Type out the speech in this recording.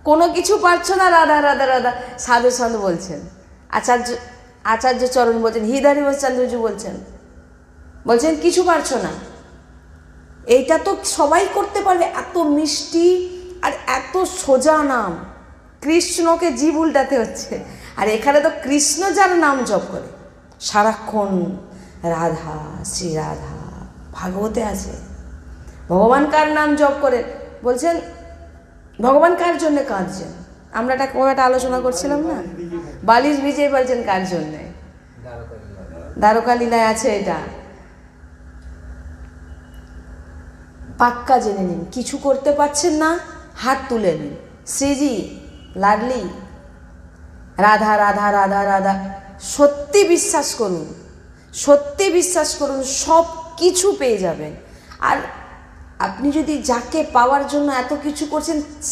কোনো কিছু পারছো না, রাধা রাধা রাধা। সাধু সাধু বলছেন, আচার্য চরণ বলছেন, হৃদয় চন্দ্রজু বলছেন কিছু পারছো না। এইটা তো সবাই করতে পারবে, এত মিষ্টি আর এত সোজা নাম। কৃষ্ণকে জীব উল্টাতে হচ্ছে, আর এখানে তো কৃষ্ণ যার নাম জপ করে সারাক্ষণ, রাধা শ্রী রাধা, ভাগবতে আছে। ভগবান কার নাম জপ করে, বলছেন ভগবান কার জন্য কাঁদছেন। আমরা একটা আলোচনা করছিলাম না, বালিশ ভিজে বলছেন কার জন্যে, দ্বারকা লীলায় আছে এটা। পাক্কা জেনে নিন, কিছু করতে পারছেন না, হাত তুলে নিন, শ্রীজি লাডলি রাধা রাধা রাধা রাধা। সত্যি বিশ্বাস করুন, সত্যি বিশ্বাস করুন, সব কিছু পেয়ে যাবেন। আর আপনি যদি যাকে পাওয়ার জন্য এত কিছু করছেন